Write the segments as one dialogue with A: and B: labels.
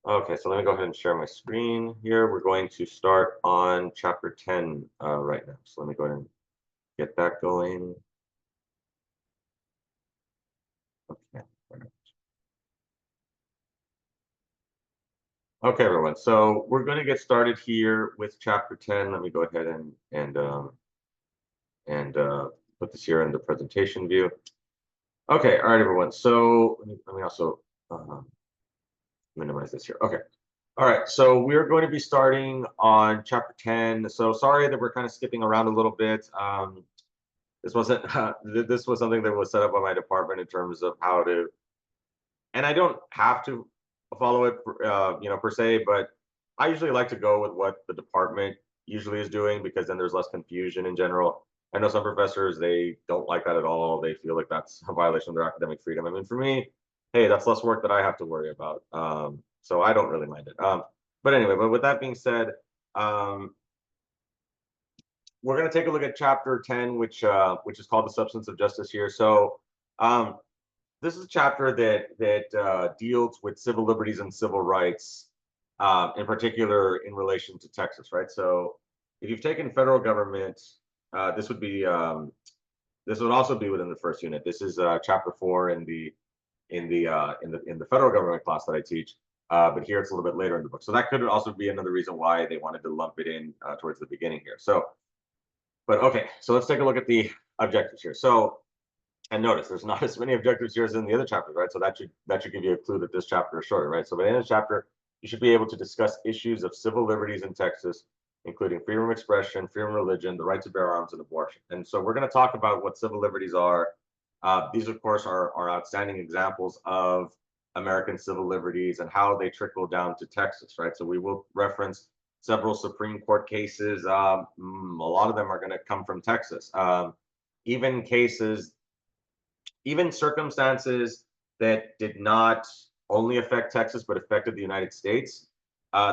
A: Okay, so let me go ahead and share my screen here. We're going to start on chapter 10 right now. So let me go ahead and get that going. Okay. Okay, everyone. So we're going to get started here with chapter 10. Let me go ahead and put this here in the presentation view. Okay, all right, everyone. So let me also minimize this here. Okay. All right, so we're going to be starting on chapter 10. So sorry that we're kind of skipping around a little bit. This wasn't this was something that was set up by my department in terms of how to, and I don't have to follow it, per se, but I usually like to go with what the department usually is doing because then there's less confusion in general. I know some professors, they don't like that at all. They feel like that's a violation of their academic freedom. I mean, for me, hey, that's less work that I have to worry about. So I don't really mind it. But anyway, but with that being said, um, we're going to take a look at chapter 10, which is called the substance of justice here. So um, this is a chapter that deals with civil liberties and civil rights, in particular in relation to Texas, right? So if you've taken federal government, this would be this would also be within the first unit. This is chapter 4 in the federal government class that I teach. But here it's a little bit later in the book. So that could also be another reason why they wanted to lump it in towards the beginning here. So, but okay, so let's take a look at the objectives here. So, and notice there's not as many objectives here as in the other chapters, right? So that should give you a clue that this chapter is shorter, right? So by the end of the chapter, you should be able to discuss issues of civil liberties in Texas, including freedom of expression, freedom of religion, the right to bear arms, and abortion. And so we're going to talk about what civil liberties are. These, of course, are outstanding examples of American civil liberties and how they trickle down to Texas, right? So we will reference several Supreme Court cases. A lot of them are going to come from Texas. Even cases, even circumstances that did not only affect Texas but affected the United States,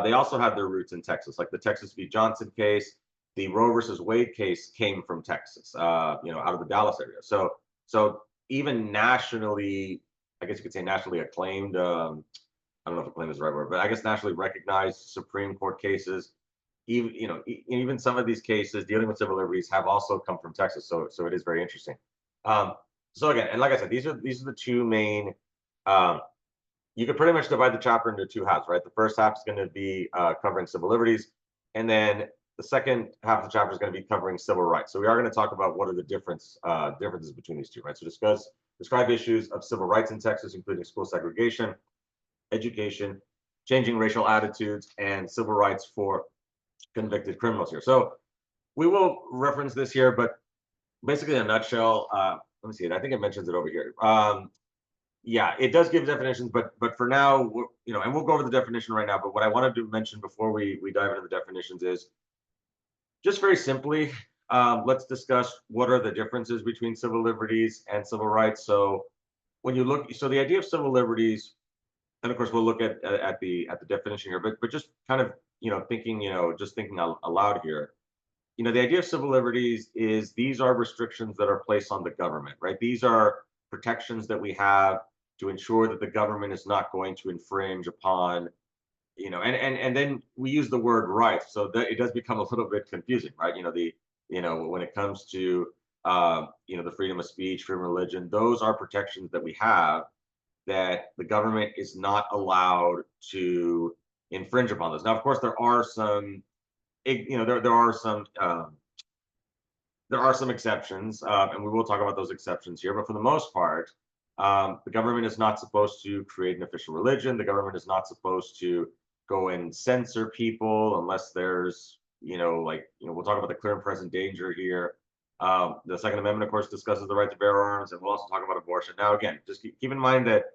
A: they also have their roots in Texas. Like the Texas v. Johnson case, the Roe versus Wade case came from Texas, out of the Dallas area. So even nationally, I guess you could say nationally acclaimed. I don't know if acclaimed is the right word, but I guess nationally recognized Supreme Court cases. Even some of these cases dealing with civil liberties have also come from Texas. So it is very interesting. Um, so again, and like I said, these are the two main. Um, you could pretty much divide the chapter into two halves, right? The first half is going to be covering civil liberties, and then the second half of the chapter is going to be covering civil rights. So we are going to talk about what are the differences between these two, right? So describe issues of civil rights in Texas, including school segregation, education, changing racial attitudes, and civil rights for convicted criminals here. So we will reference this here, but basically in a nutshell, let me see it. I think it mentions it over here. Yeah, it does give definitions, but for now, and we'll go over the definition right now. But what I wanted to mention before we dive into the definitions is just very simply, let's discuss what are the differences between civil liberties and civil rights. So when you look, so the idea of civil liberties, and of course we'll look at the definition here, but just kind of thinking just thinking aloud here. The idea of civil liberties is these are restrictions that are placed on the government, right? These are protections that we have to ensure that the government is not going to infringe upon, and then we use the word rights, so that it does become a little bit confusing, right? When it comes to the freedom of speech, freedom of religion, those are protections that we have that the government is not allowed to infringe upon those. Now, of course, there are some there are some exceptions, and we will talk about those exceptions here. But for the most part, the government is not supposed to create an official religion. The government is not supposed to go and censor people unless there's, we'll talk about the clear and present danger here. The Second Amendment, of course, discusses the right to bear arms, and we'll also talk about abortion. Now, again, just keep in mind that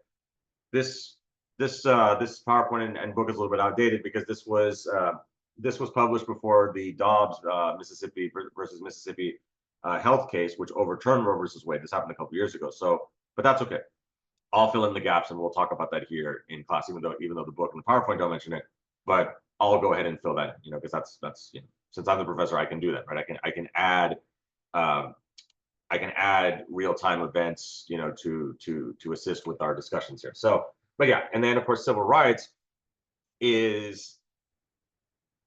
A: this this PowerPoint and book is a little bit outdated because this was published before the Dobbs Mississippi versus Mississippi health case, which overturned Roe versus Wade. This happened a couple years ago. So, but that's okay. I'll fill in the gaps, and we'll talk about that here in class, even though the book and the PowerPoint don't mention it. But I'll go ahead and fill that in, because that's since I'm the professor, I can do that, right? Um, I can add real-time events, to assist with our discussions here. So, but yeah, and then of course civil rights. is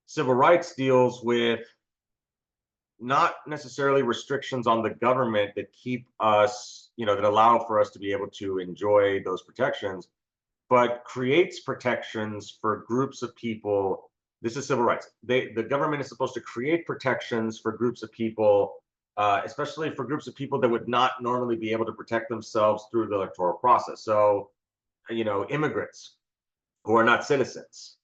A: civil rights deals with not necessarily restrictions on the government that keep us, that allow for us to be able to enjoy those protections, but creates protections for groups of people. This is civil rights. The government is supposed to create protections for groups of people, especially for groups of people that would not normally be able to protect themselves through the electoral process. So, immigrants who are not citizens.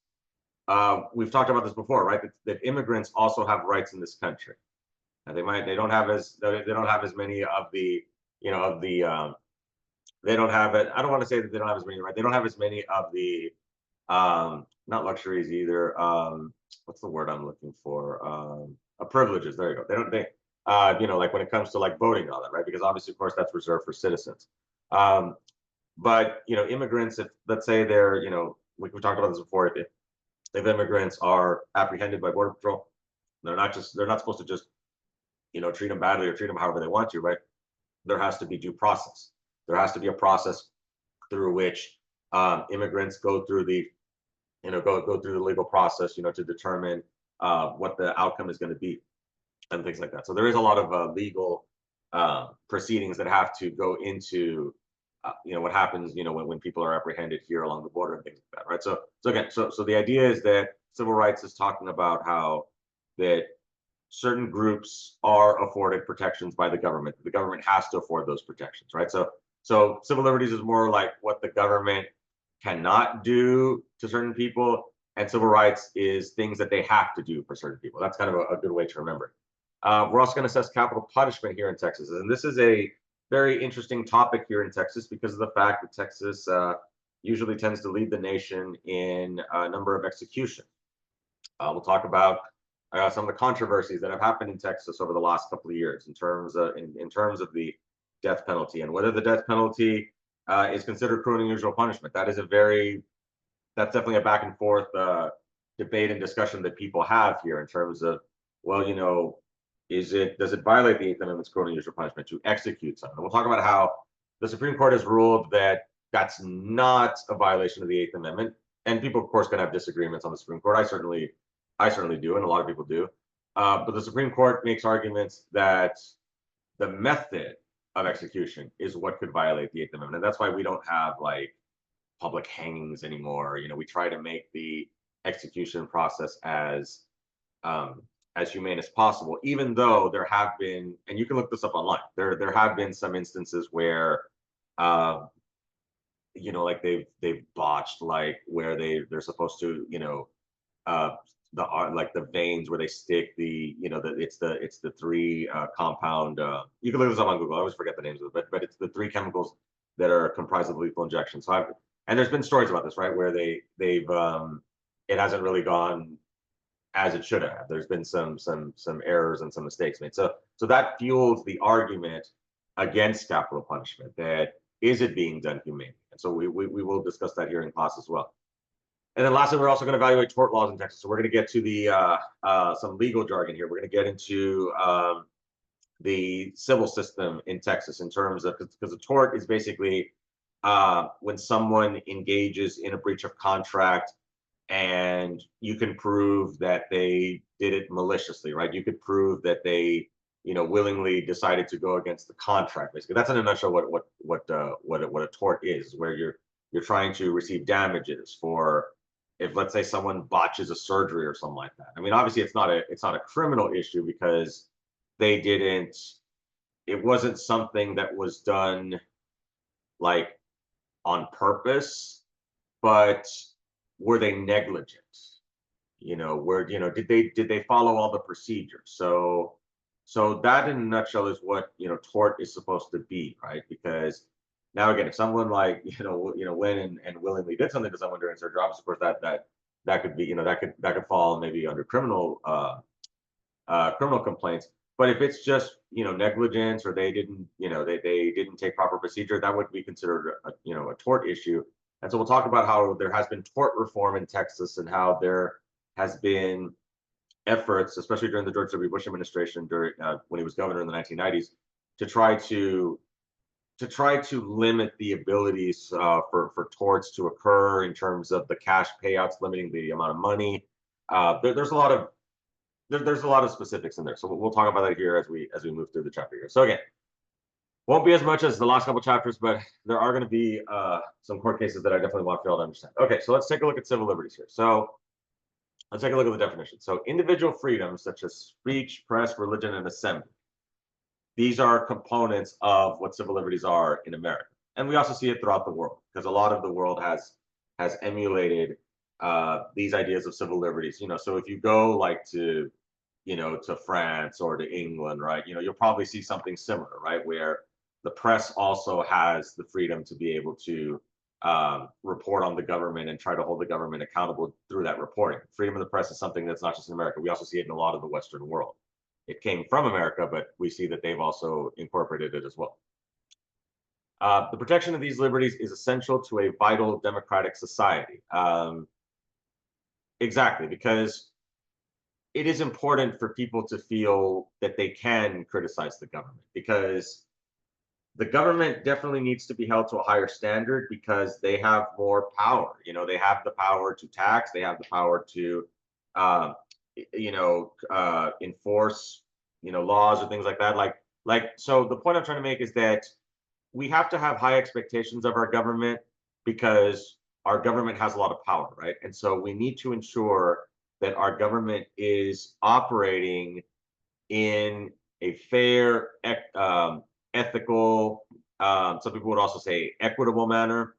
A: We've talked about this before, right? That immigrants also have rights in this country. And they don't have as many of the, they don't have it. I don't want to say that they don't have as many, right? They don't have as many of the, not luxuries either. What's the word I'm looking for? Privileges. There you go. They don't, like when it comes to like voting and all that, right? Because obviously, of course, that's reserved for citizens. But, immigrants, if let's say they're, we talked about this before, if immigrants are apprehended by Border Patrol, they're not supposed to just, treat them badly or treat them however they want to, right? There has to be due process. There has to be a process through which immigrants go through the, go through the legal process, to determine what the outcome is going to be and things like that. So there is a lot of legal proceedings that have to go into, what happens, when people are apprehended here along the border and things like that, right? So again, so the idea is that civil rights is talking about how that certain groups are afforded protections by the government. The government has to afford those protections, right? So civil liberties is more like what the government cannot do to certain people, and civil rights is things that they have to do for certain people. That's kind of a good way to remember. We're also going to assess capital punishment here in Texas, and this is a very interesting topic here in Texas because of the fact that Texas usually tends to lead the nation in a number of executions. We'll talk about some of the controversies that have happened in Texas over the last couple of years in terms of the death penalty and whether the death penalty is considered cruel and unusual punishment. That's definitely a back and forth debate and discussion that people have here in terms of, well, does it violate the Eighth Amendment's cruel and unusual punishment to execute someone? We'll talk about how the Supreme Court has ruled that that's not a violation of the Eighth Amendment, and people, of course, can have disagreements on the Supreme Court. I certainly do, and a lot of people do. But the Supreme Court makes arguments that the method of execution is what could violate the Eighth Amendment, and that's why we don't have like public hangings anymore. We try to make the execution process as humane as possible, even though there have been, and you can look this up online, there have been some instances where like they've botched, like where they're supposed to, the veins where they stick it's the three compound, you can look this up on Google, I always forget the names of it, but it's the three chemicals that are comprised of lethal injection. And there's been stories about this, right, where they've it hasn't really gone as it should have. There's been some errors and some mistakes made. So that fuels the argument against capital punishment, that is it being done humanely? And so we will discuss that here in class as well. And then lastly, we're also going to evaluate tort laws in Texas. So we're going to get to the some legal jargon here. We're going to get into the civil system in Texas in terms of, because a tort is basically when someone engages in a breach of contract and you can prove that they did it maliciously, right? You could prove that they, willingly decided to go against the contract. Basically, that's in a nutshell what a tort is, where you're trying to receive damages for, if let's say someone botches a surgery or something like that. I mean, obviously it's not a criminal issue because it wasn't something that was done like on purpose, but were they negligent? Did they follow all the procedures? So that in a nutshell is what tort is supposed to be, right? Because now again, if someone like went and willingly did something to someone during surgery, obviously, of course, that could be that could fall maybe under criminal complaints. But if it's just negligence, or they didn't they didn't take proper procedure, that would be considered a tort issue. And so we'll talk about how there has been tort reform in Texas and how there has been efforts, especially during the George W. Bush administration, during when he was governor in the 1990s, to try to to try to limit the abilities for torts to occur in terms of the cash payouts, limiting the amount of money. There's a lot of there's a lot of specifics in there, so we'll talk about that here as we move through the chapter here. So again, won't be as much as the last couple chapters, but there are going to be some court cases that I definitely want you all to understand. Okay, so let's take a look at civil liberties here. So let's take a look at the definition. So individual freedoms such as speech, press, religion, and assembly. These are components of what civil liberties are in America, and we also see it throughout the world because a lot of the world has emulated these ideas of civil liberties. You know, so if you go like to to France or to England, right? You'll probably see something similar, right? Where the press also has the freedom to be able to report on the government and try to hold the government accountable through that reporting. Freedom of the press is something that's not just in America. We also see it in a lot of the Western world. It came from America, but we see that they've also incorporated it as well. The protection of these liberties is essential to a vital democratic society. Exactly, because it is important for people to feel that they can criticize the government, because the government definitely needs to be held to a higher standard because they have more power. They have the power to tax, they have the power to uh, enforce laws or things like that. So the point I'm trying to make is that we have to have high expectations of our government because our government has a lot of power, right? And so we need to ensure that our government is operating in a fair, ethical, some people would also say equitable manner,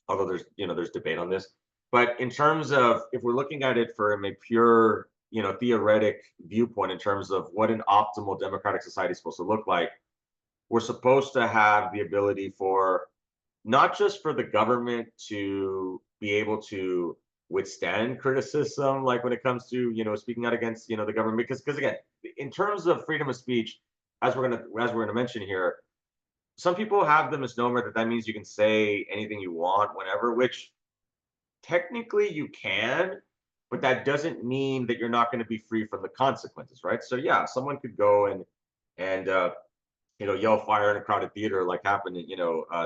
A: although there's debate on this. But in terms of, if we're looking at it from a pure, theoretic viewpoint in terms of what an optimal democratic society is supposed to look like, we're supposed to have the ability for not just for the government to be able to withstand criticism, like when it comes to speaking out against the government, because again, in terms of freedom of speech, as we're gonna mention here, some people have the misnomer that that means you can say anything you want whenever, which technically you can, but that doesn't mean that you're not going to be free from the consequences, right? So yeah, someone could go and yell fire in a crowded theater, like happened,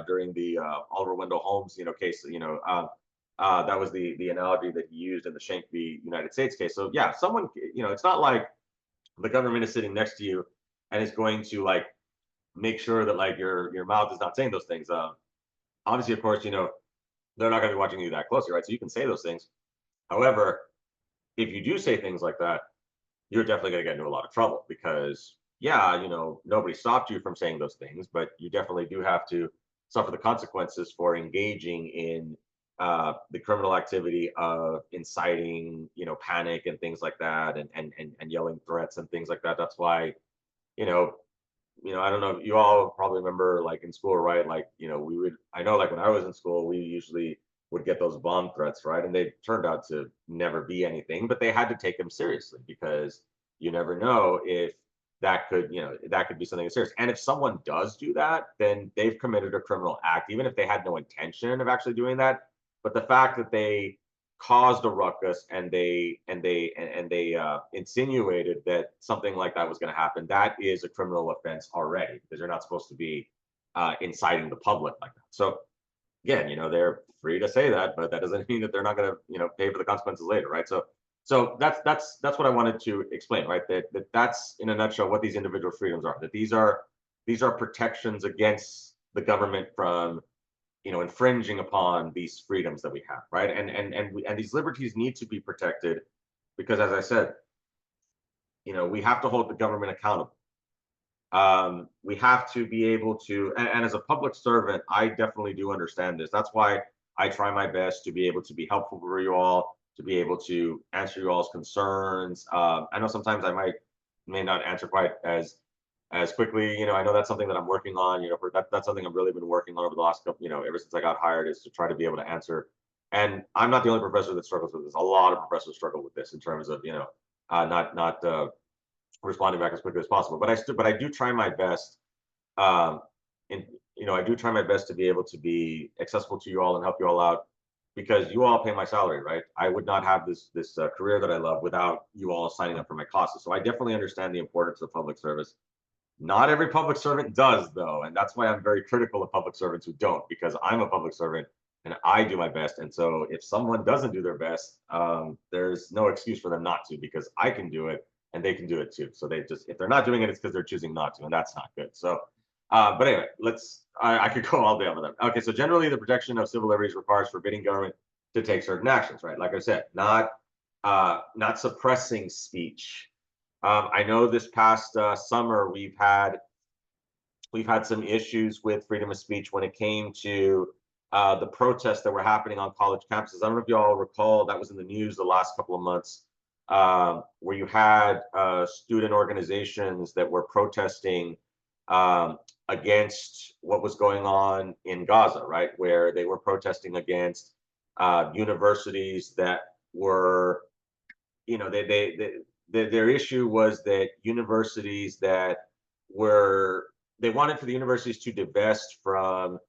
A: during the Oliver Wendell Holmes, case. That was the analogy that he used in the Schenck v. United States case. So yeah, someone, it's not like the government is sitting next to you and is going to like make sure that like your mouth is not saying those things. Obviously, of course, they're not going to be watching you that closely, right? So you can say those things. However, if you do say things like that, you're definitely going to get into a lot of trouble because, yeah, nobody stopped you from saying those things, but you definitely do have to suffer the consequences for engaging in the criminal activity of inciting, panic and things like that, and yelling threats and things like that. That's why, you know, I don't know, you all probably remember like in school, right? Like, I know like when I was in school, we usually would get those bomb threats, right? And they turned out to never be anything, but they had to take them seriously because you never know if that could be something serious. And if someone does do that, then they've committed a criminal act, even if they had no intention of actually doing that. But the fact that they caused a ruckus and they insinuated that something like that was going to happen, that is a criminal offense already because you're not supposed to be inciting the public like that. So again, they're free to say that, but that doesn't mean that they're not going to pay for the consequences later, right? So that's what I wanted to explain, right? That's in a nutshell what these individual freedoms are. That these are protections against the government from infringing upon these freedoms that we have, right? And these liberties need to be protected because, as I said, we have to hold the government accountable. We have to be able to, and as a public servant, I definitely do understand this. That's why I try my best to be able to be helpful for you all, to be able to answer you all's concerns. I know sometimes I may not answer quite as quickly. I know that's something that I'm working on. That's something I've really been working on over the last couple, ever since I got hired, is to try to be able to answer. And I'm not the only professor that struggles with this. A lot of professors struggle with this in terms of not responding back as quickly as possible. But I do try my best. And I do try my best to be able to be accessible to you all and help you all out because you all pay my salary, right? I would not have this career that I love without you all signing up for my classes. So I definitely understand the importance of public service. Not every public servant does, though, and that's why I'm very critical of public servants who don't, because I'm a public servant and I do my best. And so if someone doesn't do their best, there's no excuse for them not to, because I can do it and they can do it too. So they just, if they're not doing it, it's because they're choosing not to, and that's not good. So, but anyway, I could go all day on that. Okay, so generally the protection of civil liberties requires forbidding government to take certain actions, right? Like I said, not suppressing speech. I know this past summer we've had some issues with freedom of speech when it came to the protests that were happening on college campuses. I don't know if you all recall, that was in the news the last couple of months, where you had student organizations that were protesting against what was going on in Gaza, right? Where they were protesting against universities that were, you know, their issue was that universities that were, they wanted for the universities to divest from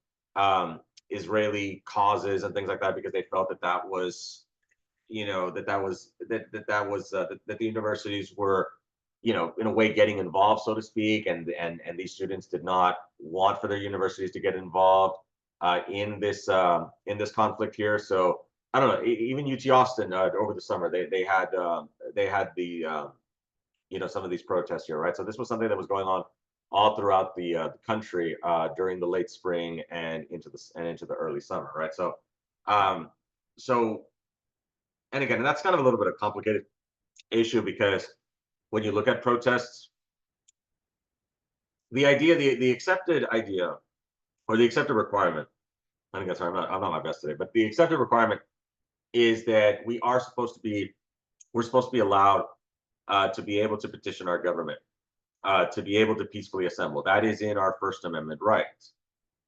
A: Israeli causes and things like that, because they felt that that was, you know, that the universities were, you know, in a way getting involved, so to speak, and these students did not want for their universities to get involved in this conflict here. So I don't know, even UT Austin over the summer, they had the you know, some of these protests here, right? So this was something that was going on all throughout the country during the late spring and into the early summer, right? So um, so and again, that's kind of a little bit of a complicated issue, because when you look at protests, the accepted idea, or the accepted requirement, I think that's sorry, I'm not my best today, but the accepted requirement is that we're supposed to be allowed to be able to petition our government, to be able to peacefully assemble. That is in our First Amendment rights.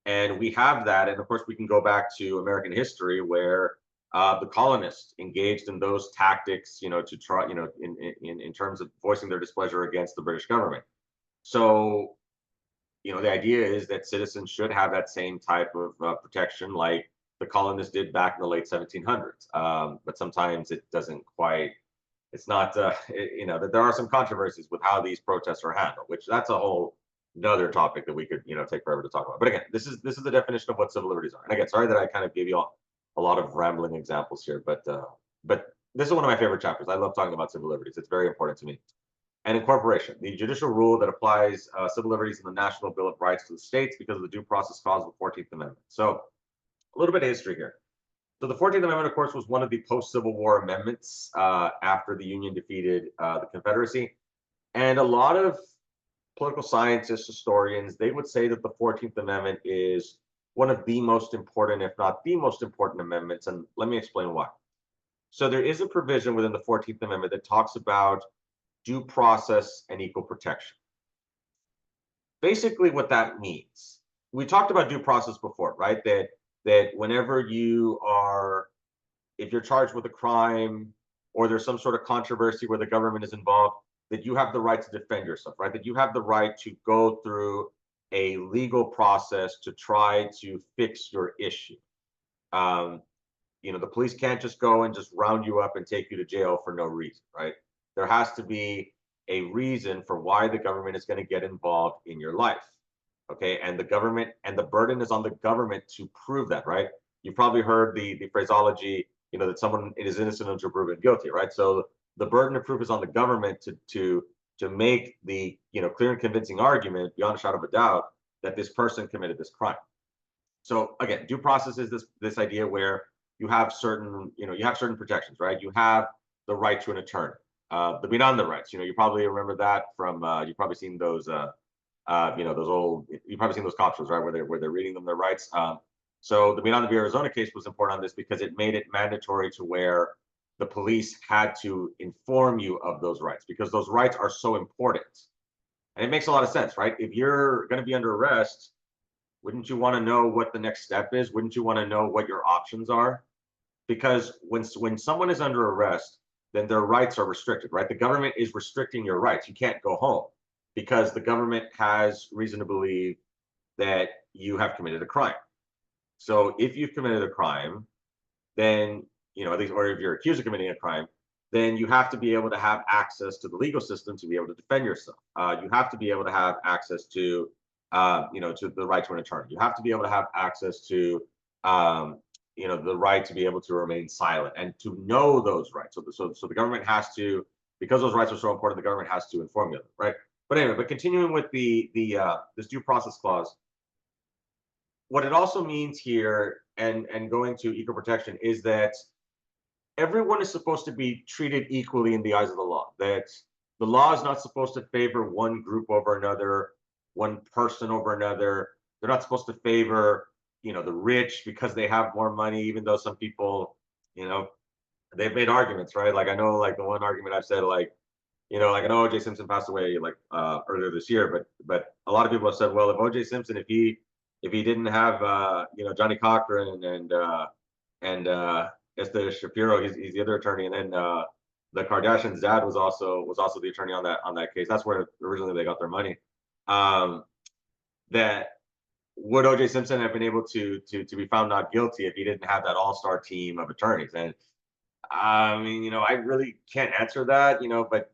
A: And we have that. And of course, we can go back to American history, where the colonists engaged in those tactics, you know, to try, you know, in terms of voicing their displeasure against the British government. So, you know, the idea is that citizens should have that same type of protection like the colonists did back in the late 1700s. But sometimes it doesn't quite, it's not, you know, that there are some controversies with how these protests are handled, which that's a whole another topic that we could, you know, take forever to talk about. But again, this is the definition of what civil liberties are. And again, sorry that I kind of gave you all a lot of rambling examples here, but this is one of my favorite chapters. I love talking about civil liberties. It's very important to me. And incorporation, the judicial rule that applies civil liberties in the National Bill of Rights to the states because of the due process clause of the 14th Amendment. So a little bit of history here. So the 14th Amendment, of course, was one of the post-Civil War amendments after the Union defeated the Confederacy. And a lot of political scientists, historians, they would say that the 14th Amendment is one of the most important, if not the most important amendments. And let me explain why. So there is a provision within the 14th Amendment that talks about due process and equal protection. Basically, what that means, we talked about due process before, right? That whenever you are, if you're charged with a crime or there's some sort of controversy where the government is involved, that you have the right to defend yourself, right? That you have the right to go through a legal process to try to fix your issue. You know, the police can't just go and just round you up and take you to jail for no reason, right? There has to be a reason for why the government is going to get involved in your life. Okay, and the government, and the burden is on the government to prove that, right? You've probably heard the phraseology, you know, that someone is innocent until proven guilty, right? So the burden of proof is on the government to make the, you know, clear and convincing argument beyond a shadow of a doubt that this person committed this crime. So again, due process is this idea where you have certain, you know, you have certain protections, right? You have the right to an attorney, the beyond the rights. You know, you probably remember that from you've probably seen those you know, those old, you've probably seen those cop shows, right, where they're reading them their rights. So the Beyond the Arizona case was important on this because it made it mandatory to where the police had to inform you of those rights, because those rights are so important. And it makes a lot of sense, right? If you're going to be under arrest, wouldn't you want to know what the next step is? Wouldn't you want to know what your options are? Because when someone is under arrest, then their rights are restricted, right? The government is restricting your rights. You can't go home because the government has reason to believe that you have committed a crime. So if you've committed a crime, then, you know, at least, or if you're accused of committing a crime, then you have to be able to have access to the legal system to be able to defend yourself. You have to be able to have access to, to the right to an attorney. You have to be able to have access to, the right to be able to remain silent and to know those rights. So the government has to, because those rights are so important, the government has to inform you, right? But anyway, but continuing with this due process clause, what it also means here, and going to equal protection, is that everyone is supposed to be treated equally in the eyes of the law. That the law is not supposed to favor one group over another, one person over another. They're not supposed to favor, the rich because they have more money, even though some people, they've made arguments, right? Like I know, like the one argument I've said, like, like I know O.J. Simpson passed away like earlier this year, but a lot of people have said, well, if O.J. Simpson, if he didn't have Johnny Cochran and Esther Shapiro, he's the other attorney, and then the Kardashians' dad was also the attorney on that case. That's where originally they got their money. That would O.J. Simpson have been able to be found not guilty if he didn't have that all-star team of attorneys? And I mean, I really can't answer that,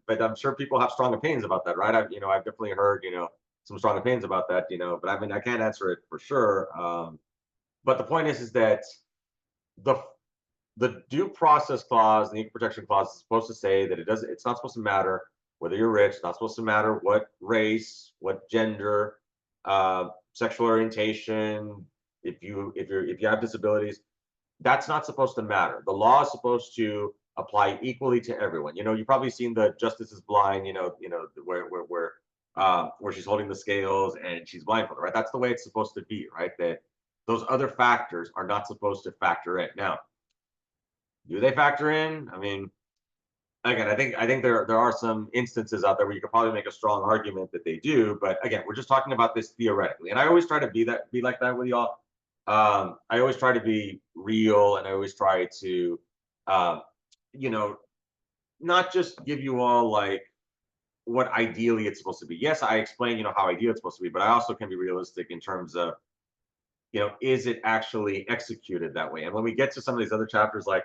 A: but I'm sure people have strong opinions about that, right? I've definitely heard, some strong opinions about that, but I mean, I can't answer it for sure. But the point is that the due process clause, the equal protection clause, is supposed to say that it's not supposed to matter whether you're rich. It's not supposed to matter what race, what gender, sexual orientation, if you have disabilities. That's not supposed to matter. The law is supposed to apply equally to everyone. You've probably seen the Justice is Blind, where she's holding the scales and she's blindfolded, right? That's the way it's supposed to be, right? That those other factors are not supposed to factor in. Now, do they factor in? I mean, again, I think there are some instances out there where you could probably make a strong argument that they do, but again, we're just talking about this theoretically. And I always try to be like that with y'all. I always try to be real, and I always try to, you know, not just give you all like what ideally it's supposed to be. Yes, I explain, how ideal it's supposed to be, but I also can be realistic in terms of, is it actually executed that way? And when we get to some of these other chapters, like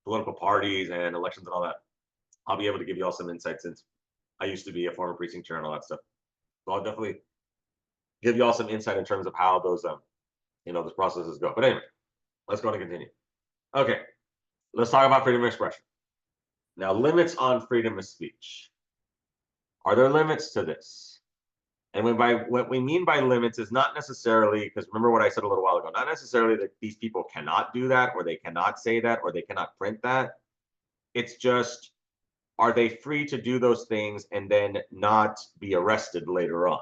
A: political parties and elections and all that, I'll be able to give you all some insight, since I used to be a former precinct chair and all that stuff. So I'll definitely give you all some insight in terms of how those those processes go. But anyway, let's go and continue. Okay, let's talk about freedom of expression. Now, limits on freedom of speech. Are there limits to this? And what we mean by limits is not necessarily, because remember what I said a little while ago, not necessarily that these people cannot do that, or they cannot say that, or they cannot print that. It's just, are they free to do those things and then not be arrested later on?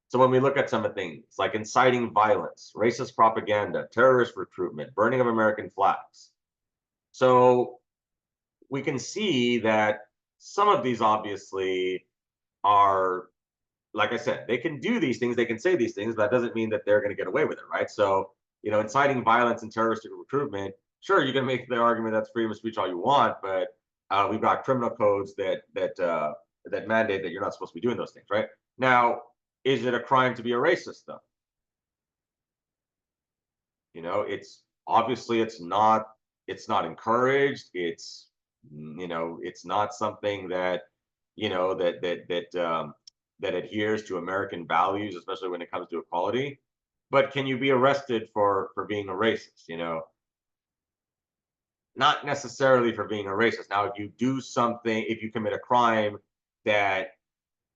A: So when we look at some of the things like inciting violence, racist propaganda, terrorist recruitment, burning of American flags. So we can see that some of these obviously are, like I said, they can do these things, they can say these things, but that doesn't mean that they're going to get away with it, right? So, inciting violence and terrorist recruitment, sure, you can make the argument that's freedom of speech all you want, but we've got criminal codes that mandate that you're not supposed to be doing those things, right? Now, is it a crime to be a racist, though? It's obviously it's not encouraged. It's it's not something that that adheres to American values, especially when it comes to equality. But can you be arrested for being a racist? Not necessarily for being a racist. Now, if you do something, if you commit a crime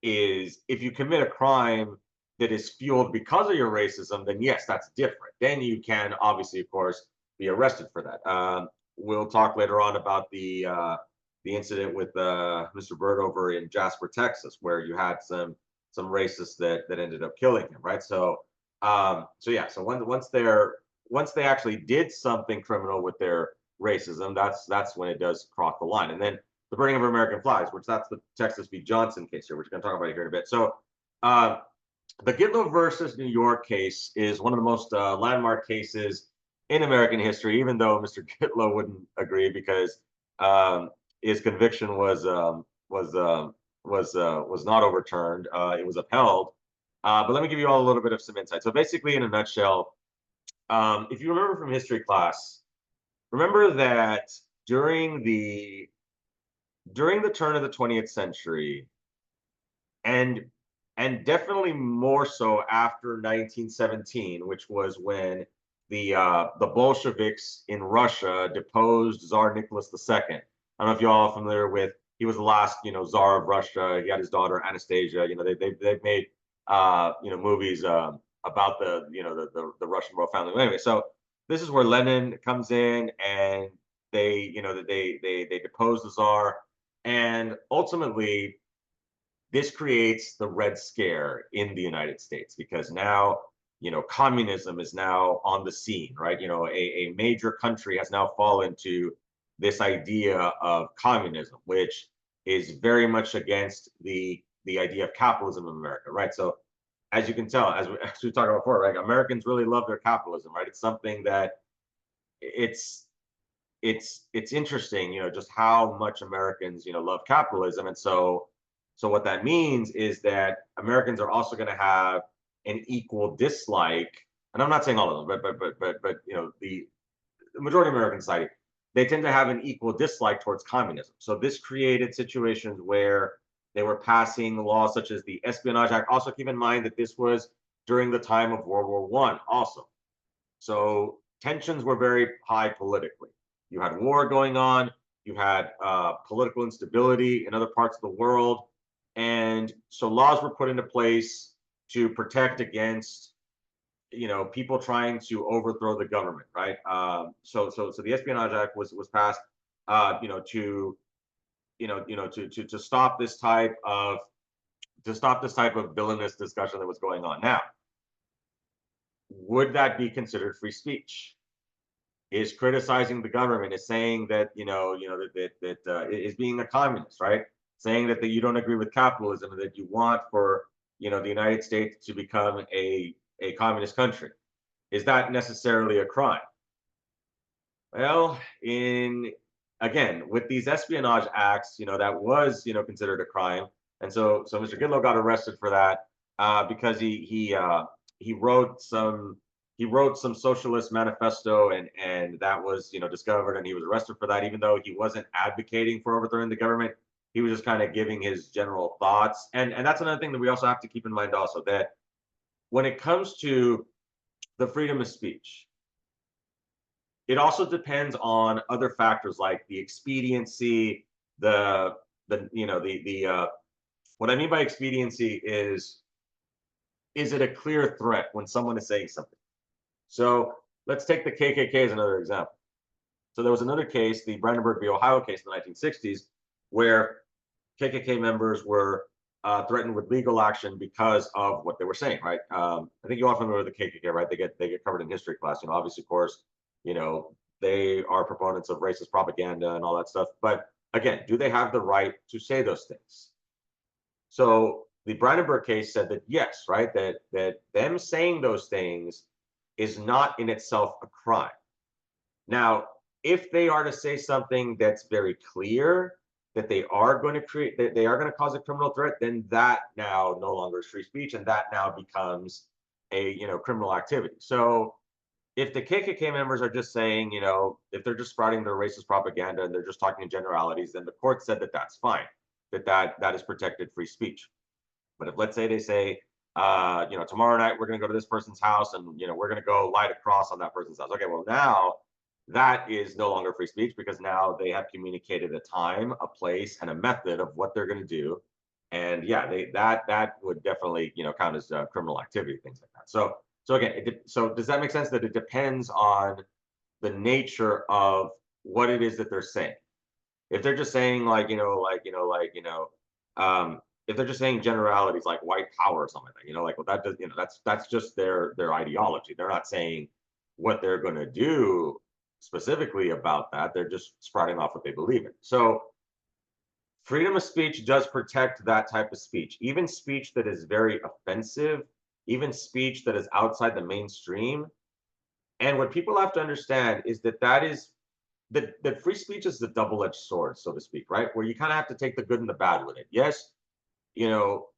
A: if you commit a crime that is fueled because of your racism, then yes, that's different. Then you can obviously, of course, be arrested for that. We'll talk later on about the incident with Mr. Bird over in Jasper, Texas, where you had some racists that ended up killing him, right? So yeah, so once they actually did something criminal with their racism, that's when it does cross the line. And then the burning of American flags, which that's the Texas v. Johnson case here, which we're going to talk about here in a bit. So the Gitlow versus New York case is one of the most landmark cases in American history, even though Mr. Gitlow wouldn't agree, because his conviction was not overturned. It was upheld. But let me give you all a little bit of some insight. So basically, in a nutshell, if you remember from history class, remember that during the during the turn of the 20th century, and definitely more so after 1917, which was when the Bolsheviks in Russia deposed Tsar Nicholas II. I don't know if you all are familiar with. He was the last, Tsar of Russia. He had his daughter Anastasia. They've made movies about the Russian royal family. Anyway, so this is where Lenin comes in, and they depose the Tsar, and ultimately this creates the Red Scare in the United States, because now, communism is now on the scene, right? A major country has now fallen to this idea of communism, which is very much against the idea of capitalism in America, right? So as you can tell, as we talked about before, right, Americans really love their capitalism, right? It's something that it's it's interesting, just how much Americans, love capitalism. And so what that means is that Americans are also going to have an equal dislike, and I'm not saying all of them, but the majority of American society, they tend to have an equal dislike towards communism. So this created situations where they were passing laws such as the Espionage Act. Also keep in mind that this was during the time of World War One also. So tensions were very high politically. You had war going on, you had political instability in other parts of the world. And so laws were put into place to protect against, people trying to overthrow the government, right? So the Espionage Act was passed, to stop this type of villainous discussion that was going on. Now, would that be considered free speech? Is criticizing the government, is saying that is being a communist, right? Saying that you don't agree with capitalism and that you want for the United States to become a communist country. Is that necessarily a crime? Well, in again with these espionage acts, that was considered a crime, and so Mr. Gidlow got arrested for that because he wrote some socialist manifesto, and that was discovered, and he was arrested for that, even though he wasn't advocating for overthrowing the government. He was just kind of giving his general thoughts, and that's another thing that we also have to keep in mind also, that when it comes to the freedom of speech, it also depends on other factors like the expediency, the what I mean by expediency is it a clear threat when someone is saying something? So let's take the KKK as another example. So there was another case, the Brandenburg v. Ohio case in the 1960s, where KKK members were threatened with legal action because of what they were saying, right? I think you all familiar with the KKK, right? They get covered in history class. Obviously, of course, they are proponents of racist propaganda and all that stuff. But again, do they have the right to say those things? So the Brandenburg case said that yes, right, that them saying those things is not in itself a crime. Now, if they are to say something that's very clear that they are going to create, that they are going to cause a criminal threat, then that now no longer is free speech, and that now becomes a criminal activity. So if the KKK members are just saying, if they're just sprouting their racist propaganda and they're just talking in generalities, then the court said that that's fine, that is protected free speech. But if, let's say, they say, tomorrow night we're going to go to this person's house, and we're going to go light a cross on that person's house. Okay, well, now that is no longer free speech, because now they have communicated a time, a place, and a method of what they're going to do. And yeah, that would definitely count as criminal activity, things like that. So again, so does that make sense, that it depends on the nature of what it is that they're saying? If they're just saying if they're just saying generalities like white power or something like that, like, well, that does, that's just their ideology. They're not saying what they're going to do specifically about that. They're just sprouting off what they believe in. So freedom of speech does protect that type of speech, even speech that is very offensive, even speech that is outside the mainstream. And what people have to understand is that free speech is the double-edged sword, so to speak, right? Where you kind of have to take the good and the bad with it. Yes, you know,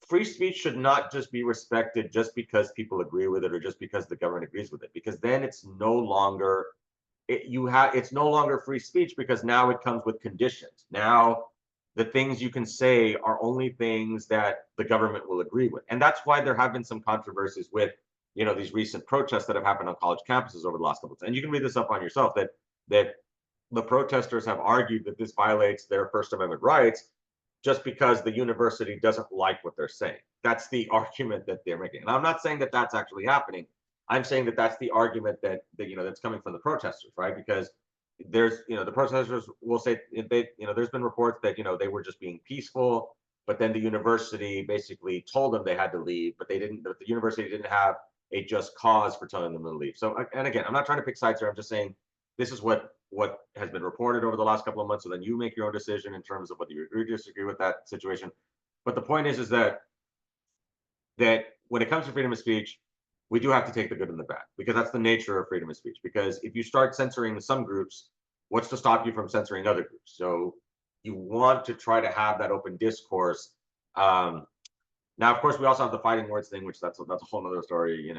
A: free speech should not just be respected just because people agree with it or just because the government agrees with it, because then it's no longer it's no longer free speech because now it comes with conditions. Now the things you can say are only things that the government will agree with. And that's why there have been some controversies with, these recent protests that have happened on college campuses over the last couple of days. And you can read this up on yourself, that the protesters have argued that this violates their First Amendment rights just because the university doesn't like what they're saying. That's the argument that they're making. And I'm not saying that that's actually happening. I'm saying that that's the argument that's coming from the protesters, right? Because there's, the protesters will say there's been reports that, they were just being peaceful, but then the university basically told them they had to leave, but the university didn't have a just cause for telling them to leave. So, and again, I'm not trying to pick sides here. I'm just saying this is what has been reported over the last couple of months. So then you make your own decision in terms of whether you agree or disagree with that situation. But the point is that when it comes to freedom of speech, we do have to take the good and the bad, because that's the nature of freedom of speech. Because if you start censoring some groups, what's to stop you from censoring other groups? So you want to try to have that open discourse. Now, of course, we also have the fighting words thing, which that's a whole other story.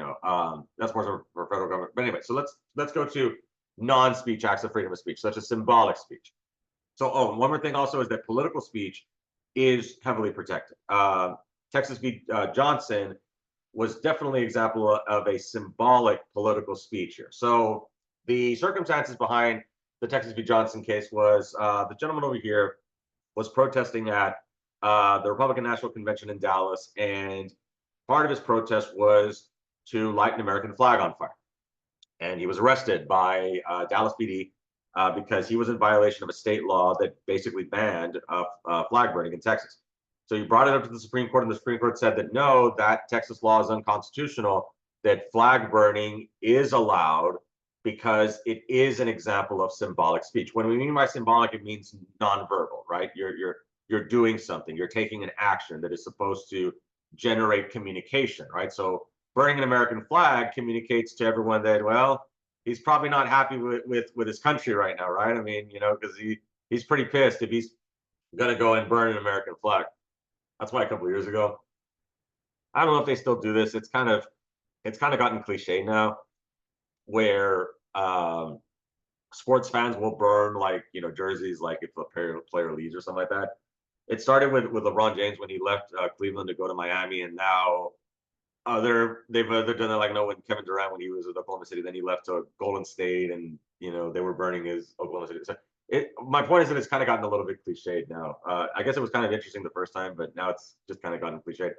A: That's more for federal government. But anyway, so let's go to non-speech acts of freedom of speech, such as symbolic speech. So, one more thing also is that political speech is heavily protected. Texas v. Johnson was definitely an example of a symbolic political speech here. So the circumstances behind the Texas v. Johnson case was the gentleman over here was protesting at the Republican National Convention in Dallas, and part of his protest was to light an American flag on fire. And he was arrested by Dallas PD because he was in violation of a state law that basically banned flag burning in Texas. So he brought it up to the Supreme Court, and the Supreme Court said that no, that Texas law is unconstitutional, that flag burning is allowed because it is an example of symbolic speech. When we mean by symbolic, it means nonverbal, right? You're doing something, you're taking an action that is supposed to generate communication, right? So burning an American flag communicates to everyone that, well, he's probably not happy with his country right now, right? I mean, because he's pretty pissed if he's gonna go and burn an American flag. That's why a couple of years ago, I don't know if they still do this. It's kind of gotten cliche now, where sports fans will burn jerseys, like if a player leaves or something like that. It started with LeBron James when he left Cleveland to go to Miami, and now they've done it like when Kevin Durant, when he was with Oklahoma City, then he left to Golden State, and they were burning his Oklahoma City. So my point is that it's kind of gotten a little bit cliched now. I guess it was kind of interesting the first time, but now it's just kind of gotten cliched.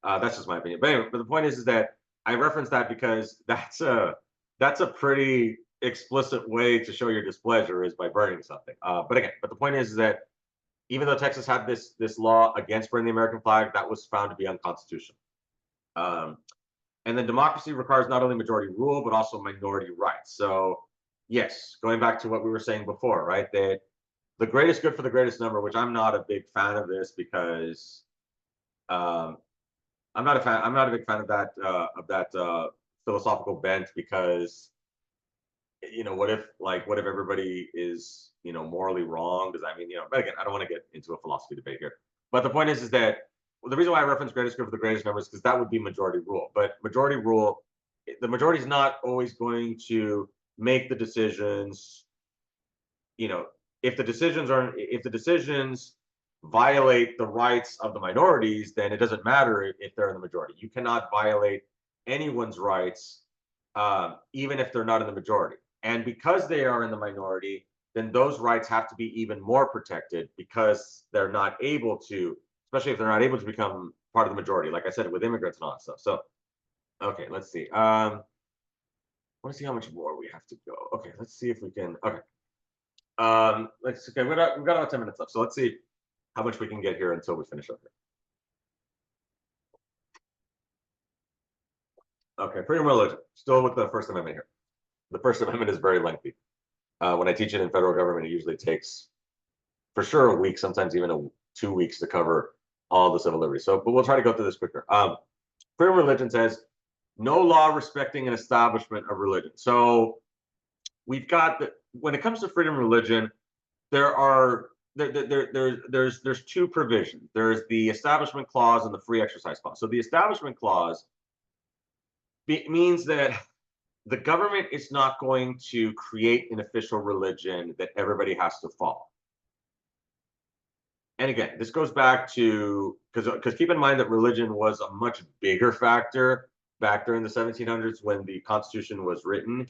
A: That's just my opinion. But anyway, but the point is that I reference that because that's a pretty explicit way to show your displeasure, is by burning something. But the point is that even though Texas had this law against burning the American flag, that was found to be unconstitutional. And then democracy requires not only majority rule, but also minority rights. So yes, going back to what we were saying before, right? That the greatest good for the greatest number, which I'm not a big fan of this, because I'm not a big fan of that philosophical bent, because what if everybody is morally wrong? Because I mean, but again, I don't want to get into a philosophy debate here. But the point is that the reason why I reference greatest good for the greatest number is because that would be majority rule. But majority rule, the majority is not always going to make the decisions. If the decisions violate the rights of the minorities, then it doesn't matter if they're in the majority. You cannot violate anyone's rights, even if they're not in the majority. And because they are in the minority, then those rights have to be even more protected, because they're not able to, especially if they're not able to become part of the majority, like I said, with immigrants and all that stuff. So, okay, let's see. I want to see how much more we have to go. Okay, let's see if we can. Okay, we've got about 10 minutes left, so let's see how much we can get here until we finish up here. Okay, freedom of religion. Still with the First Amendment here. The First Amendment is very lengthy. When I teach it in federal government, it usually takes, for sure, a week, sometimes even 2 weeks to cover all the civil liberties. So, but we'll try to go through this quicker. Freedom of religion says no law respecting an establishment of religion. So we've got when it comes to freedom of religion, there's two provisions. There's the Establishment Clause and the Free Exercise Clause. So the Establishment Clause means that the government is not going to create an official religion that everybody has to follow. And again, this goes back to because keep in mind that religion was a much bigger factor back during the 1700s when the Constitution was written.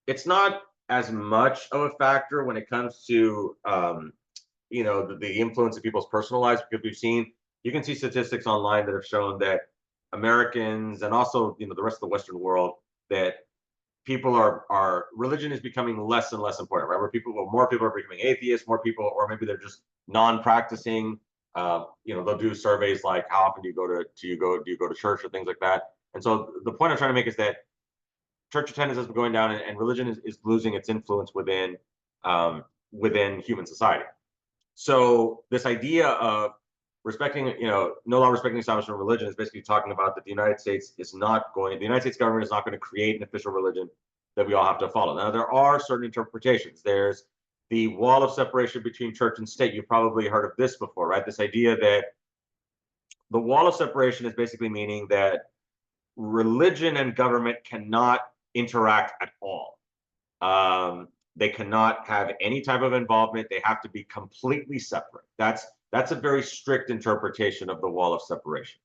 A: It's not as much of a factor when it comes to the influence of people's personal lives, because you can see statistics online that have shown that Americans and also the rest of the Western world, that people are religion is becoming less and less important, right? More people are becoming atheists, more people, or maybe they're just non-practicing. They'll do surveys like how often do you go to church or things like that. And so the point I'm trying to make is that church attendance has been going down, and religion is losing its influence within human society. So this idea of no longer respecting establishment religion is basically talking about that the United States government is not going to create an official religion that we all have to follow. Now, there are certain interpretations. There's the wall of separation between church and state. You've probably heard of this before, right? This idea that the wall of separation is basically meaning that religion and government cannot interact at all. They cannot have any type of involvement. They have to be completely separate. That's a very strict interpretation of the wall of separation.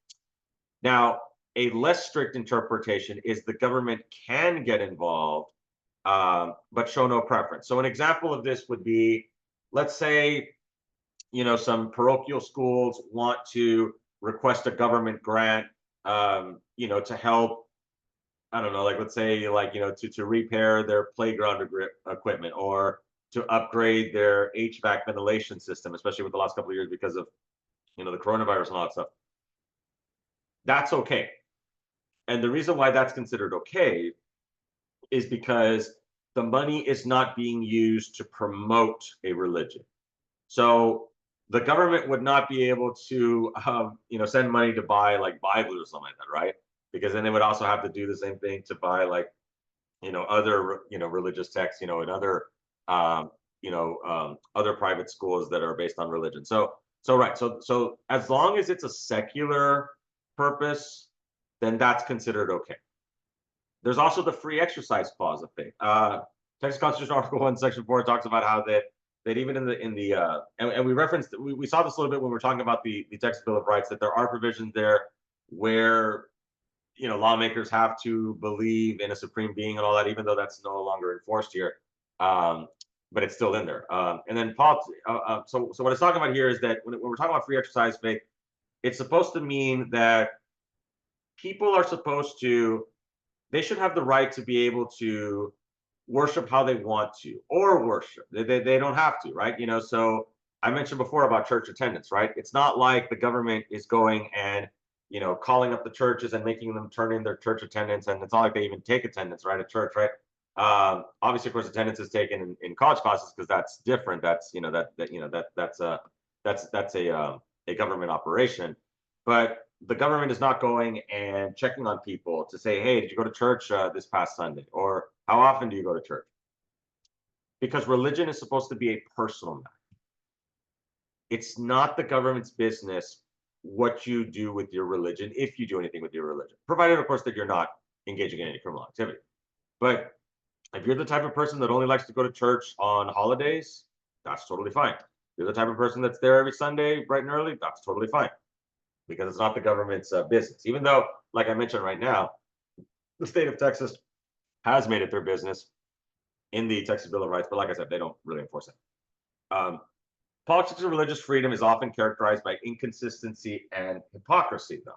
A: Now, a less strict interpretation is the government can get involved, but show no preference. So an example of this would be, let's say, some parochial schools want to request a government grant, to help, I don't know, like let's say to repair their playground equipment, or to upgrade their HVAC ventilation system, especially with the last couple of years because of the coronavirus and all that stuff. That's okay. And the reason why that's considered okay is because the money is not being used to promote a religion. So the government would not be able to send money to buy like Bibles or something like that, right? Because then they would also have to do the same thing to buy other religious texts, and other other private schools that are based on religion. So as long as it's a secular purpose, then that's considered okay. There's also the free exercise clause of faith. Texas Constitution Article 1, Section 4 talks about how that even in the and we saw this a little bit when we were talking about the Texas Bill of Rights, that there are provisions there where lawmakers have to believe in a supreme being and all that, even though that's no longer enforced here. But it's still in there. And then so what it's talking about here is that when we're talking about free exercise faith, it's supposed to mean that people are they should have the right to be able to worship how they want to, or worship. They don't have to, right? So I mentioned before about church attendance, right? It's not like the government is going and calling up the churches and making them turn in their church attendance, and it's not like they even take attendance, right, at church, right? Obviously, of course, attendance is taken in college classes because that's different. That's that's a government operation, but the government is not going and checking on people to say, hey, did you go to church this past Sunday, or how often do you go to church? Because religion is supposed to be a personal matter. It's not the government's business what you do with your religion, if you do anything with your religion, provided, of course, that you're not engaging in any criminal activity. But if you're the type of person that only likes to go to church on holidays, that's totally fine. If you're the type of person that's there every Sunday bright and early, that's totally fine, because it's not the government's business. Even though, like I mentioned right now, the state of Texas has made it their business in the Texas Bill of Rights, but like I said, they don't really enforce it. Politics and religious freedom is often characterized by inconsistency and hypocrisy, though,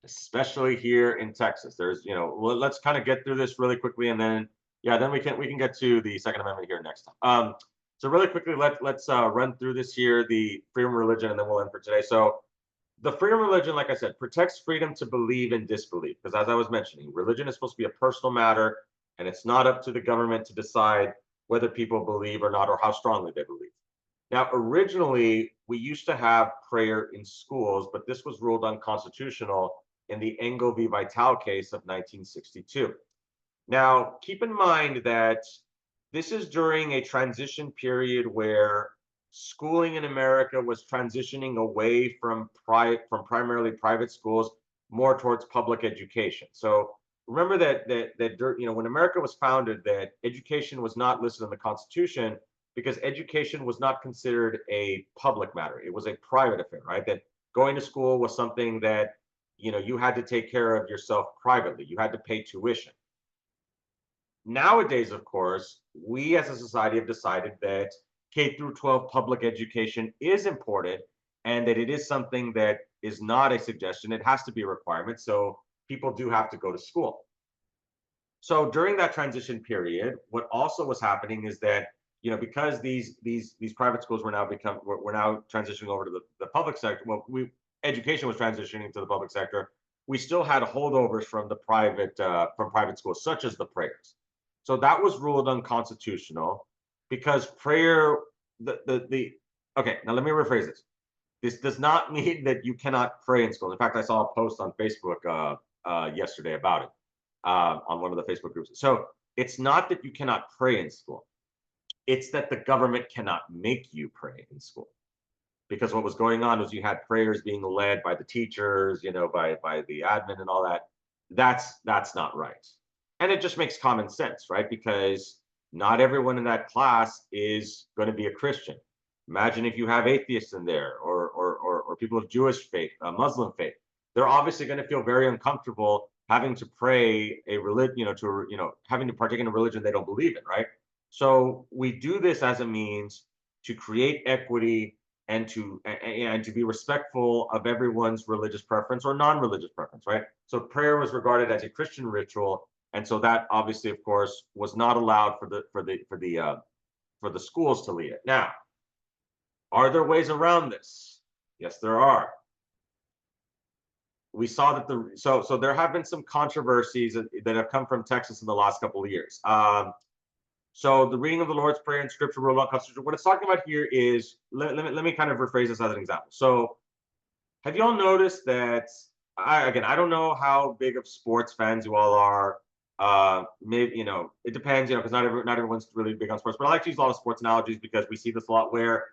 A: especially here in Texas. There's, let's kind of get through this really quickly, and then we can get to the Second Amendment here next time. So really quickly, let's run through this here, the freedom of religion, and then we'll end for today. So the freedom of religion, like I said, protects freedom to believe and disbelieve, because as I was mentioning, religion is supposed to be a personal matter, and it's not up to the government to decide whether people believe or not, or how strongly they believe. Now, originally, we used to have prayer in schools, but this was ruled unconstitutional in the Engel v. Vital case of 1962. Now, keep in mind that this is during a transition period where schooling in America was transitioning away from primarily private schools more towards public education. So remember that when America was founded, that education was not listed in the Constitution because education was not considered a public matter. It was a private affair, right? That going to school was something that you had to take care of yourself privately. You had to pay tuition. Nowadays, of course, we as a society have decided that K through 12 public education is important and that it is something that is not a suggestion. It has to be a requirement. So people do have to go to school. So during that transition period, what also was happening is that because these private schools were now transitioning over to the public sector. Well, education was transitioning to the public sector. We still had holdovers from the private schools, such as the prayers. So that was ruled unconstitutional because prayer the okay. Now let me rephrase this. This does not mean that you cannot pray in school. In fact, I saw a post on Facebook yesterday about it on one of the Facebook groups. So it's not that you cannot pray in school. It's that the government cannot make you pray in school. Because what was going on was you had prayers being led by the teachers, by the admin and all that. That's not right. And it just makes common sense, right? Because not everyone in that class is going to be a Christian. Imagine if you have atheists in there or people of Jewish faith, Muslim faith. They're obviously going to feel very uncomfortable having to pray a religion, having to partake in a religion they don't believe in, right? So we do this as a means to create equity and to be respectful of everyone's religious preference or non-religious preference, right? So prayer was regarded as a Christian ritual, and so that obviously, of course, was not allowed for the schools to lead it. Now, are there ways around this? Yes, there are. We saw that so there have been some controversies that have come from Texas in the last couple of years. So the reading of the Lord's Prayer in Scripture ruled unconstitutional. What it's talking about here is let me kind of rephrase this as an example. So have you all noticed that I don't know how big of sports fans you all are. Maybe it depends, because not everyone's really big on sports. But I like to use a lot of sports analogies because we see this a lot where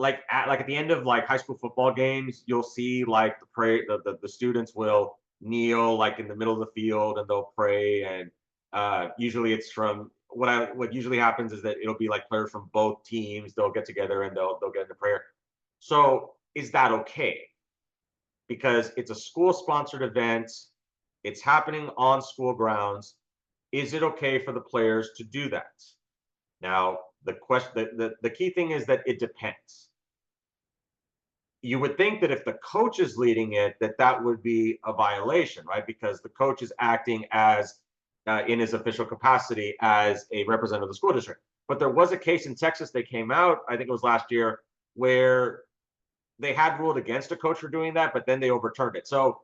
A: at the end of like high school football games, you'll see like the students will kneel like in the middle of the field and they'll pray, and usually it's from what usually happens is that it'll be like players from both teams. They'll get together and they'll get into prayer. So is that okay? Because it's a school sponsored event, it's happening on school grounds. Is it okay for the players to do that? Now, the key thing is that it depends. You would think that if the coach is leading it, that would be a violation, right? Because the coach is acting as in his official capacity as a representative of the school district. But there was a case in Texas that came out, I think it was last year, where they had ruled against a coach for doing that, but then they overturned it. So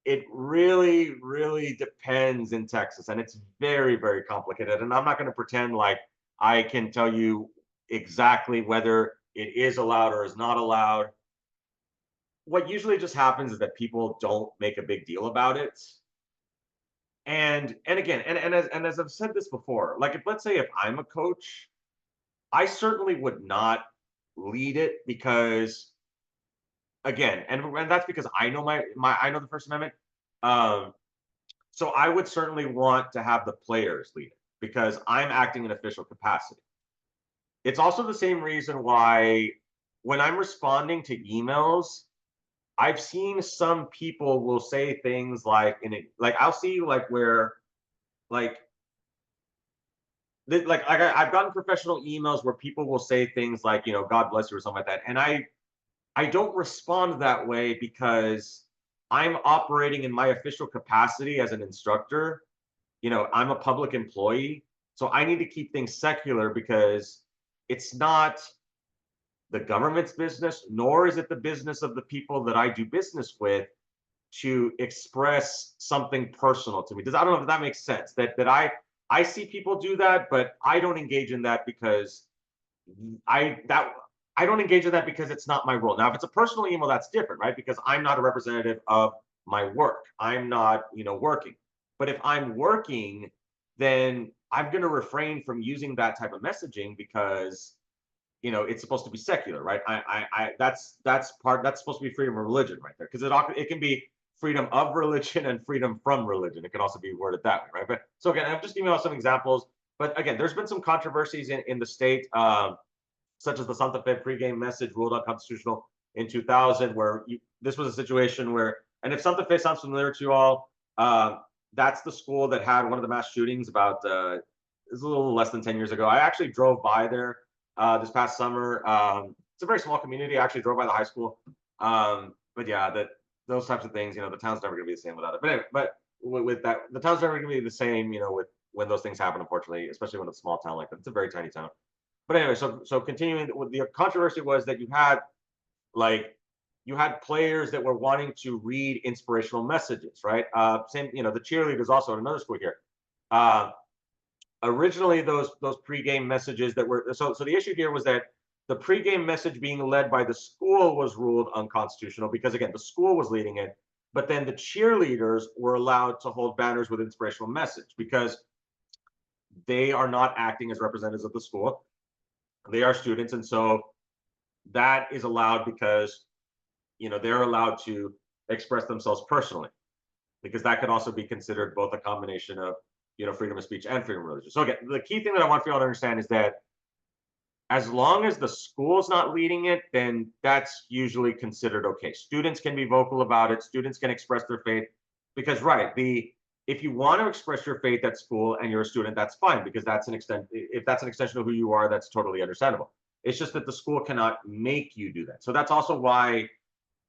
A: it really, really depends in Texas, and it's very, very complicated. And I'm not going to pretend like I can tell you exactly whether it is allowed or is not allowed. What usually just happens is that people don't make a big deal about it. And again, as I've said this before, like let's say if I'm a coach, I certainly would not lead it because again, and that's because I know I know the First Amendment. So I would certainly want to have the players lead it because I'm acting in official capacity. It's also the same reason why when I'm responding to emails, I've seen some people will say things like I'll see like where like I've gotten professional emails where people will say things like God bless you or something like that, and I don't respond that way because I'm operating in my official capacity as an instructor. I'm a public employee, so I need to keep things secular because it's not the government's business, nor is it the business of the people that I do business with to express something personal to me. I don't know if that makes sense. That I see people do that, but I don't engage in that because I don't engage in that because it's not my role. Now, if it's a personal email, that's different, right? Because I'm not a representative of my work. I'm not, working. But if I'm working, then I'm going to refrain from using that type of messaging because it's supposed to be secular, right? That's supposed to be freedom of religion right there, because it can be freedom of religion and freedom from religion. It can also be worded that way, right? But so again, I'm just giving you all some examples. But again, there's been some controversies in the state, such as the Santa Fe pregame message ruled unconstitutional in 2000, where this was a situation where, and if Santa Fe sounds familiar to you all, that's the school that had one of the mass shootings about it's a little less than 10 years ago. I actually drove by there this past summer. It's a very small community. I actually drove by the high school. But yeah, those types of things, the town's never going to be the same without it. But anyway, but with that, the town's never going to be the same, with when those things happen, unfortunately, especially when it's a small town like that. It's a very tiny town. But anyway, so continuing, the controversy was that you had players that were wanting to read inspirational messages, right? Same, the cheerleaders also at another school here. Originally, those pregame messages that were so the issue here was that the pregame message being led by the school was ruled unconstitutional because, again, the school was leading it. But then the cheerleaders were allowed to hold banners with inspirational message because they are not acting as representatives of the school. They are students. And so that is allowed because, they're allowed to express themselves personally, because that could also be considered both a combination of, freedom of speech and freedom of religion. So again, the key thing that I want for you all to understand is that as long as the school's not leading it, then that's usually considered okay. Students can be vocal about it. Students can express their faith because, right, if you want to express your faith at school and you're a student, that's fine, because if that's an extension of who you are, that's totally understandable. It's just that the school cannot make you do that. So that's also why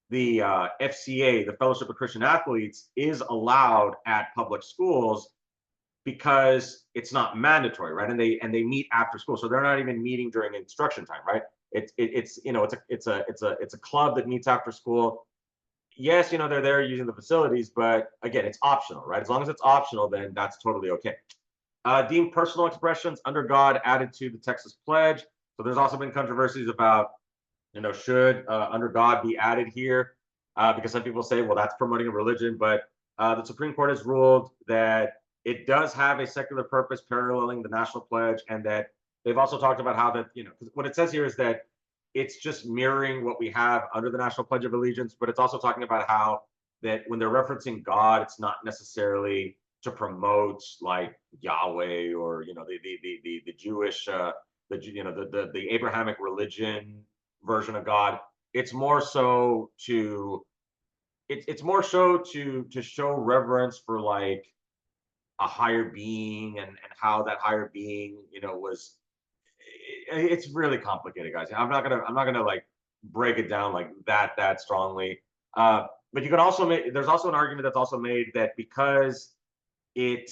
A: the FCA, the Fellowship of Christian Athletes, is allowed at public schools, because it's not mandatory, right? And they meet after school, so they're not even meeting during instruction time, right? It's a club that meets after school. Yes, they're there using the facilities, but again, it's optional, right? As long as it's optional, then that's totally okay. Deemed personal expressions under God added to the Texas Pledge. So there's also been controversies about, should under God be added here? Because some people say, well, that's promoting a religion, but the Supreme Court has ruled that it does have a secular purpose paralleling the national pledge, and that they've also talked about how that, what it says here is that it's just mirroring what we have under the National Pledge of Allegiance, but it's also talking about how that when they're referencing God, it's not necessarily to promote like Yahweh or the Jewish the Abrahamic religion version of God. It's more so to show reverence for like a higher being, and how that higher being was. It's really complicated, guys. I'm not gonna like break it down like that strongly. But you can also there's also an argument that's also made that because it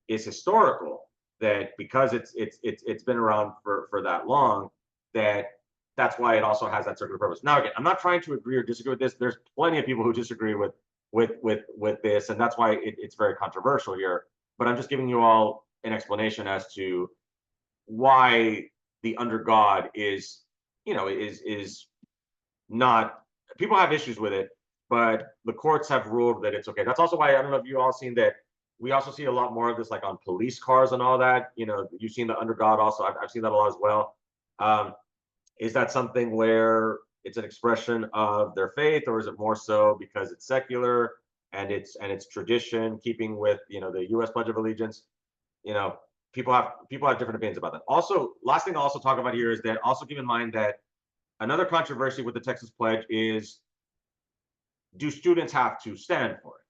A: is historical, that because it's been around for that long, that's why it also has that circular purpose. Now, again, I'm not trying to agree or disagree with this. There's plenty of people who disagree with this, and that's why it's very controversial here. But I'm just giving you all an explanation as to why the under God is not. People have issues with it, but the courts have ruled that it's okay. That's also why, I don't know if you all seen that. We also see a lot more of this, like on police cars and all that. You've seen the under God also. I've seen that a lot as well. Is that something where it's an expression of their faith, or is it more so because it's secular and it's tradition, keeping with the U.S. Pledge of Allegiance? People have different opinions about that. Also, last thing to also talk about here is that also keep in mind that another controversy with the Texas Pledge is, do students have to stand for it?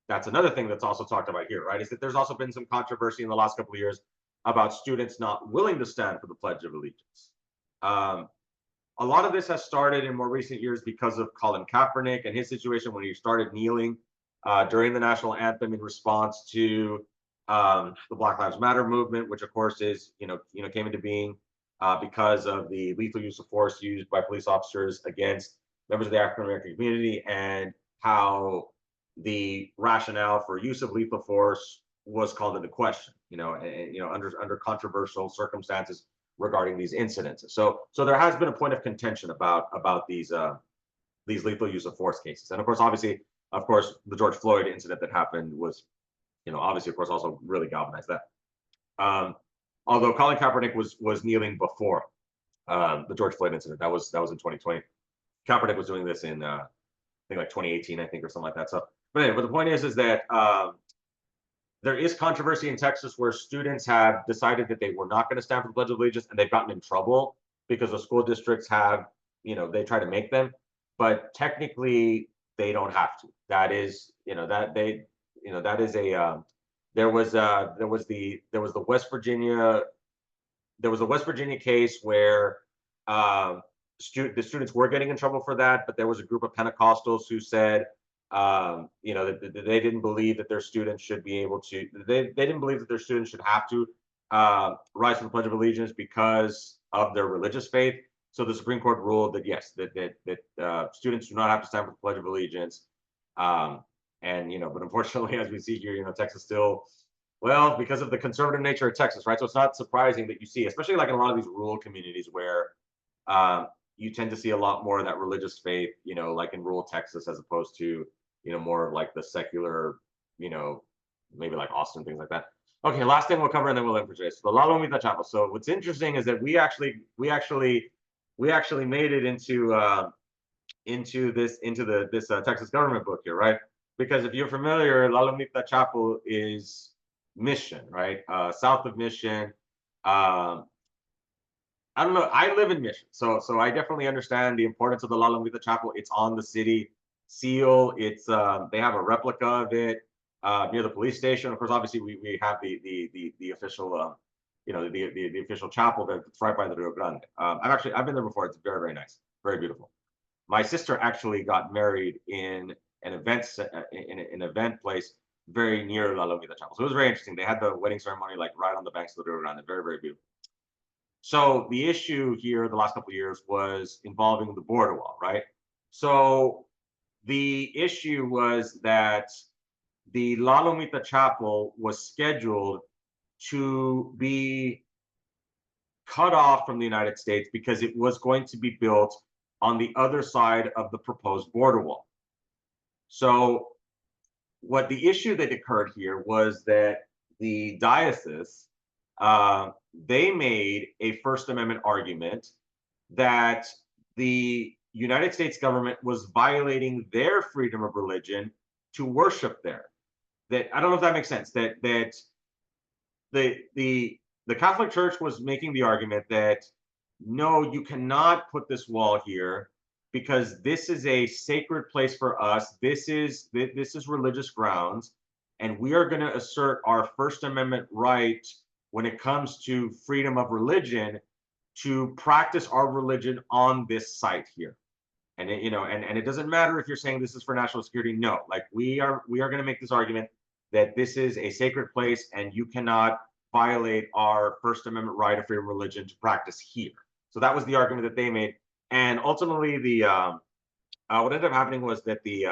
A: That's another thing that's also talked about here, right? Is that there's also been some controversy in the last couple of years about students not willing to stand for the Pledge of Allegiance. A lot of this has started in more recent years because of Colin Kaepernick and his situation when he started kneeling during the national anthem in response to the Black Lives Matter movement, which of course is came into being because of the lethal use of force used by police officers against members of the African American community, and how the rationale for use of lethal force was called into question, under controversial circumstances regarding these incidents. So there has been a point of contention about these lethal use of force cases. And of course, the George Floyd incident that happened was, obviously, of course, also really galvanized that. Although Colin Kaepernick was kneeling before the George Floyd incident. That was in 2020. Kaepernick was doing this in think like 2018, I think, or something like that. So, but anyway, but the point is that there is controversy in Texas where students have decided that they were not going to stand for the Pledge of Allegiance, and they've gotten in trouble because the school districts have, they try to make them, but technically they don't have to. That is, that is a there was the West Virginia case where the students were getting in trouble for that, but there was a group of Pentecostals who said, that they didn't believe that their students should be able to. They didn't believe that their students should have to rise to the Pledge of Allegiance because of their religious faith. So the Supreme Court ruled that yes, that students do not have to stand for the Pledge of Allegiance. But unfortunately, as we see here, Texas still, well, because of the conservative nature of Texas, right? So it's not surprising that you see, especially like in a lot of these rural communities where you tend to see a lot more of that religious faith, like in rural Texas, as opposed to, more of like the secular, maybe like Austin, things like that. Okay, last thing we'll cover and then we'll end for today. So the La Lomita Chapel. So what's interesting is that we actually made it into this Texas government book here, right? Because if you're familiar, La Lomita Chapel is Mission, right? South of Mission. I don't know. I live in Mission, so I definitely understand the importance of the La Lomita Chapel. It's on the city seal. It's they have a replica of it near the police station. Of course, obviously we have the official the official chapel that's right by the Rio Grande. I've been there before. It's very, very nice, very beautiful. My sister actually got married in an event place very near La Lomita Chapel, so it was very interesting. They had the wedding ceremony like right on the banks of the Rio Grande. Very, very beautiful. So the issue here the last couple of years was involving the border wall, right? So the issue was that the La Lomita Chapel was scheduled to be cut off from the United States because it was going to be built on the other side of the proposed border wall. So what the issue that occurred here was that the diocese, they made a First Amendment argument that the United States government was violating their freedom of religion to worship there. That I don't know if that makes sense. That the Catholic Church was making the argument that no, you cannot put this wall here because this is a sacred place for us. This is religious grounds, and we are going to assert our First Amendment right when it comes to freedom of religion to practice our religion on this site here. And it doesn't matter if you're saying this is for national security. No, like we are going to make this argument that this is a sacred place and you cannot violate our First Amendment right of freedom of religion to practice here. So that was the argument that they made. And ultimately, what ended up happening was that the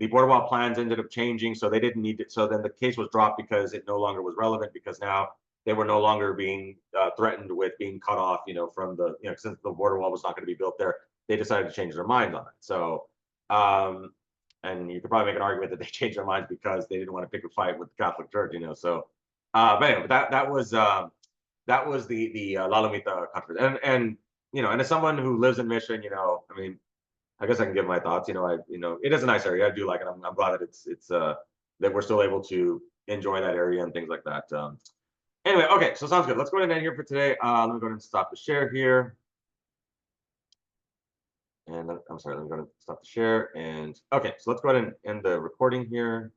A: border wall plans ended up changing, so they didn't need it. So then the case was dropped because it no longer was relevant, because now they were no longer being threatened with being cut off, from the, since the border wall was not going to be built there, they decided to change their minds on it. So, and you could probably make an argument that they changed their minds because they didn't want to pick a fight with the Catholic Church, So, but anyway, that was the La Lomita controversy, and and as someone who lives in Mission, I mean, I guess I can give my thoughts. It is a nice area. I do like it. I'm glad that it's that we're still able to enjoy that area and things like that. Anyway, okay, so sounds good. Let's go ahead and end here for today. Let me go ahead and stop the share here. And I'm sorry, let me go ahead and stop the share. And okay, so let's go ahead and end the recording here.